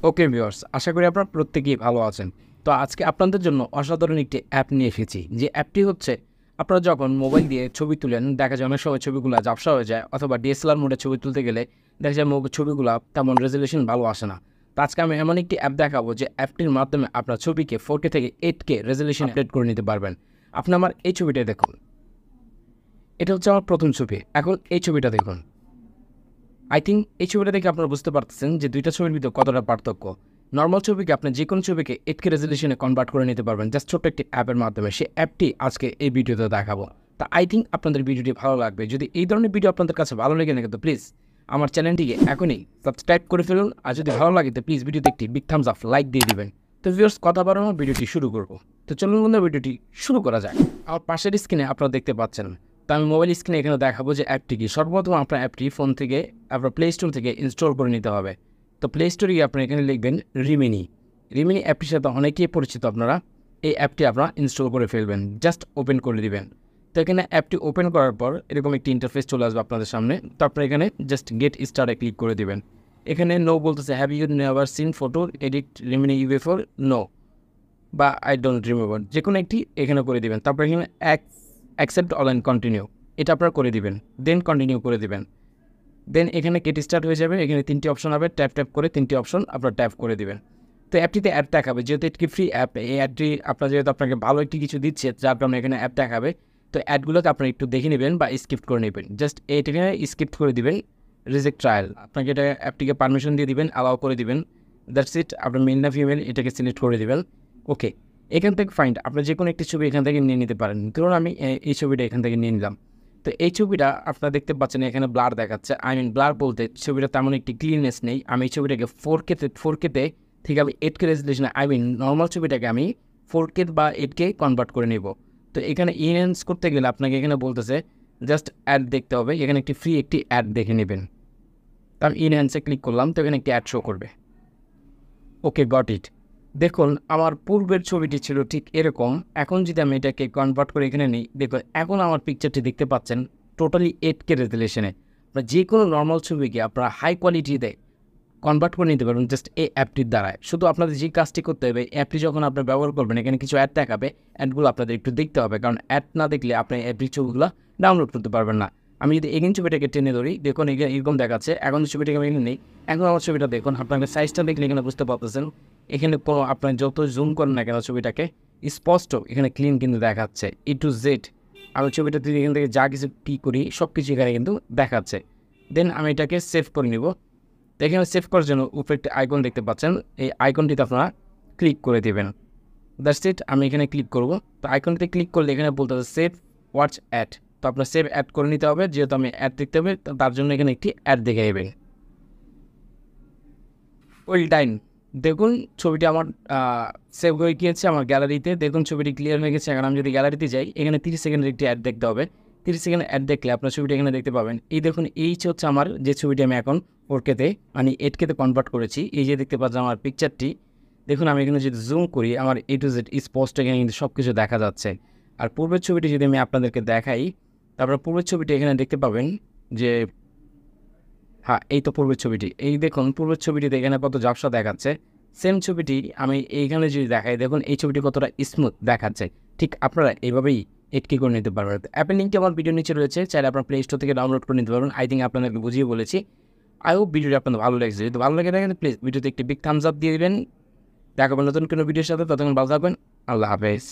Okay viewers, আশা করি আপনারা প্রত্যেকেই ভালো আছেন। তো আজকে আপনাদের জন্য অসাধারণ একটি অ্যাপ নিয়ে এসেছি। যে অ্যাপটি হচ্ছে আপনারা যখন মোবাইল দিয়ে ছবি তুলেন, দেখা যায় অনেক সময় ছবিগুলো ঝাপসা হয়ে যায়, অথবা ডিএসএলআর মোডে ছবি তুলতে গেলে দেখা যায় ছবিগুলো তেমন রেজলিউশন ভালো আসে না। তো আজকে আমি এমন একটি অ্যাপ দেখাবো যে অ্যাপটির মাধ্যমে আপনার ছবিকে 4K থেকে 8K রেজলিউশন আপডেট করে নিতে পারবেন। আপনি আমার এই ছবিটা দেখুন, এটা হচ্ছে আমার প্রথম ছবি। এখন এই ছবিটা দেখুন। আই থিঙ্ক এই ছবিটা দেখে আপনারা বুঝতে পারতেছেন যে দুইটা ছবির ভিতরে কতটা পার্থক্য। নর্মাল ছবিকে আপনি যে কোনো ছবিকে 8K রেজলিউশনে কনভার্ট করে নিতে পারবেন জাস্ট ছোট্ট একটি অ্যাপের মাধ্যমে। সেই অ্যাপটি আজকে এই ভিডিওতে দেখাবো। তা আই থিঙ্ক আপনাদের ভিডিওটি ভালো লাগবে। যদি এই ধরনের ভিডিও আপনাদের কাছে ভালো লেগে থাকে তো প্লিজ আমার চ্যানেলটিকে এখনই সাবস্ক্রাইব করে ফেলুন। আর যদি ভালো লাগে তো প্লিজ ভিডিওতে একটি বিগ থামস আপ লাইক দিয়ে দিবেন। তো ভিউয়ার্স, কথা বাড়ানো ভিডিওটি শুরু করবো। তো চলুন বন্ধুরা, ভিডিওটি শুরু করা যায়। আমার পাশের স্ক্রিনে আপনারা দেখতে পাচ্ছেন। তো আমি মোবাইল স্ক্রিনে এখানে দেখাবো যে অ্যাপটি কি। সর্বপ্রথম আপনার অ্যাপটি ফোন থেকে আপনার প্লে স্টোর থেকে ইনস্টল করে নিতে হবে। তো প্লে স্টোরে গিয়ে আপনি এখানে লিখবেন রিমিনি। রিমিনি অ্যাপটির সাথে অনেকেই পরিচিত আপনারা। এই অ্যাপটি আপনারা ইনস্টল করে ফেলবেন, জাস্ট ওপেন করে দিবেন। তো এখানে অ্যাপটি ওপেন করার পর এরকম একটি ইন্টারফেস চলে আসবে আপনাদের সামনে। তো আপনারা এখানে জাস্ট গেট স্টার্টে ক্লিক করে দিবেন। এখানে নো বলতেছে, have you never seen photo edit Remini ইউএফোর, নো বা আই ডোন্ট রিমেম্বার, যে কোনো একটি এখানে করে দিবেন। তারপর এখানে অ্যাকসেপ্ট অল অ্যান্ড কন্টিনিউ, এটা আপনারা করে দিবেন। দেন কন্টিনিউ করে দিবেন। দেন এখানে গেট স্টার্ট হয়ে যাবে। এখানে তিনটি অপশন হবে, ট্যাপ করে তিনটি অপশন আপনারা ট্যাপ করে দিবেন। তো অ্যাপটিতে অ্যাড দেখাবে, যেহেতু এটি ফ্রি অ্যাপ। এই অ্যাডটি আপনার যেহেতু আপনাকে ভালো একটি কিছু দিচ্ছে, যার কারণে এখানে অ্যাপ দেখাবে। তো অ্যাডগুলোকে আপনারা একটু দেখে নেবেন বা স্কিপ করে নেবেন। জাস্ট এটাকে স্কিপ করে দিবেন, রিজেক্ট ট্রায়াল। আপনাকে এটা অ্যাপটিকে পারমিশন দিয়ে দিবেন, অ্যালাউ করে দিবেন। That's it. আপনার মেল না ফিমেল এটাকে সিলেক্ট করে দিবেন। ওকে, এখান থেকে ফাইন্ড আপনার যে কোনো একটি ছবি এখান থেকে নিয়ে নিতে পারেন। ধরুন আমি এই ছবিটা এখান থেকে নিয়ে নিলাম। তো এই ছবিটা আপনারা দেখতে পাচ্ছেন এখানে ব্লার দেখাচ্ছে। আই মিন ব্লার বলতে ছবিটা তেমন একটি ক্লিননেস নেই। আমি এই ছবিটাকে 4K থেকে আমি 8K রেজলিউশনে, আই মিন নর্মাল ছবিটাকে আমি 4K বা 8K কনভার্ট করে নেব। তো এখানে ইনহ্যান্স করতে গেলে আপনাকে এখানে বলতেছে জাস্ট অ্যাড দেখতে হবে। এখানে একটি ফ্রি একটি অ্যাড দেখে নেবেন। তো আমি ইনহ্যান্সে ক্লিক করলাম, তো এখানে একটি অ্যাড শো করবে। ওকে, গট ইট। দেখুন আমার পূর্বের ছবিটি ছিল ঠিক এরকম। এখন যদি আমি এটাকে কনভার্ট করে এখানে নিই, দেখুন এখন আমার পিকচারটি দেখতে পাচ্ছেন টোটালি 8K রেজলিউশনে। আপনার যে কোনো নর্মাল ছবিকে আপনারা হাই কোয়ালিটিতে কনভার্ট করে নিতে পারবেন জাস্ট এই অ্যাপটির দ্বারায়। শুধু আপনাদের যে কাজটি করতে হবে, অ্যাপটি যখন আপনার ব্যবহার করবেন এখানে কিছু অ্যাড দেখাবে, অ্যাডগুলো আপনাদের একটু দেখতে হবে, কারণ অ্যাড না দেখলে আপনি অ্যাপটির ছবিগুলো ডাউনলোড করতে পারবেন না। আমি যদি এগেন ছবিটাকে টেনে ধরি, দেখুন এরকম দেখাচ্ছে। এখন ছবিটাকে আমি এখানে নেই। এখন আমার ছবিটা দেখুন, আপনাদের সাইজটা দেখলে এখানে বুঝতে পারতেছেন এখানে কোনো আপনার যত জুম করেন না কেন ছবিটাকে স্পষ্ট এখানে ক্লিন কিন্তু দেখাচ্ছে ই টু জেড। আমি ছবিটাতে এখান থেকে যা কিছু কী করি সব কিছু এখানে কিন্তু দেখাচ্ছে। দেন আমি এটাকে সেভ করে নিব। তো এখানে সেভ করার জন্য উপরে একটি আইকন দেখতে পাচ্ছেন, এই আইকনটিতে আপনারা ক্লিক করে দেবেন। That's it. আমি এখানে ক্লিক করব। তো আইকনটিতে ক্লিক করলে এখানে বলতে হবে সেভ ওয়াচ অ্যাড। তো আপনার সেভ অ্যাড করে নিতে হবে, যেহেতু আমি অ্যাড দেখতে হবে তার জন্য এখানে একটি অ্যাড দেখে নেবেন। Well done. দেখুন ছবিটি আমার সেভ হয়ে গিয়েছে আমার গ্যালারিতে। দেখুন ছবিটি ক্লিয়ার হয়ে গেছে। এখন আমি যদি গ্যালারিতে যাই, এখানে 30 সেকেন্ডের একটি অ্যাড দেখতে হবে। 30 সেকেন্ড অ্যাড দেখলে আপনার ছবিটি এখানে দেখতে পাবেন। এই দেখুন এই হচ্ছে আমার যে ছবিটি আমি এখন 4K মানে 8K কনভার্ট করেছি। এই যে দেখতে পাচ্ছেন আমার পিকচারটি। দেখুন আমি এখানে যদি জুম করি আমার এ টু জেড স্পষ্ট এখানে কিন্তু সব কিছু দেখা যাচ্ছে। আর পূর্বের ছবিটি যদি আমি আপনাদেরকে দেখাই, তারপর পূর্বের ছবিটি এখানে দেখতে পাবেন যে হ্যাঁ, এই তো পূর্বের ছবিটি। এই দেখুন পূর্বের ছবিটিতে এখানে কত ঝাপসা দেখাচ্ছে। সেম ছবিটি আমি এইখানে যদি দেখাই, দেখুন এই ছবিটি কতটা স্মুথ দেখাচ্ছে। ঠিক আপনারা এইভাবেই 8K করে নিতে পারবেন। অ্যাপের লিঙ্কটি আমার ভিডিওর নিচে রয়েছে, চাইলে আপনার প্লে স্টোর থেকে ডাউনলোড করে নিতে পারবেন। আই থিঙ্ক আপনাদেরকে বুঝিয়ে বলেছি। আই হোপ ভিডিওটি আপনাদের ভালো লেগেছে। যদি ভালো লাগে থাকেন প্লিজ ভিডিওতে একটি বিগ থামস আপ দিয়ে দেবেন। দেখাবেন নতুন কোনো ভিডিওর সাথে। ততক্ষণ ভালো থাকবেন। আল্লাহ হাফেজ।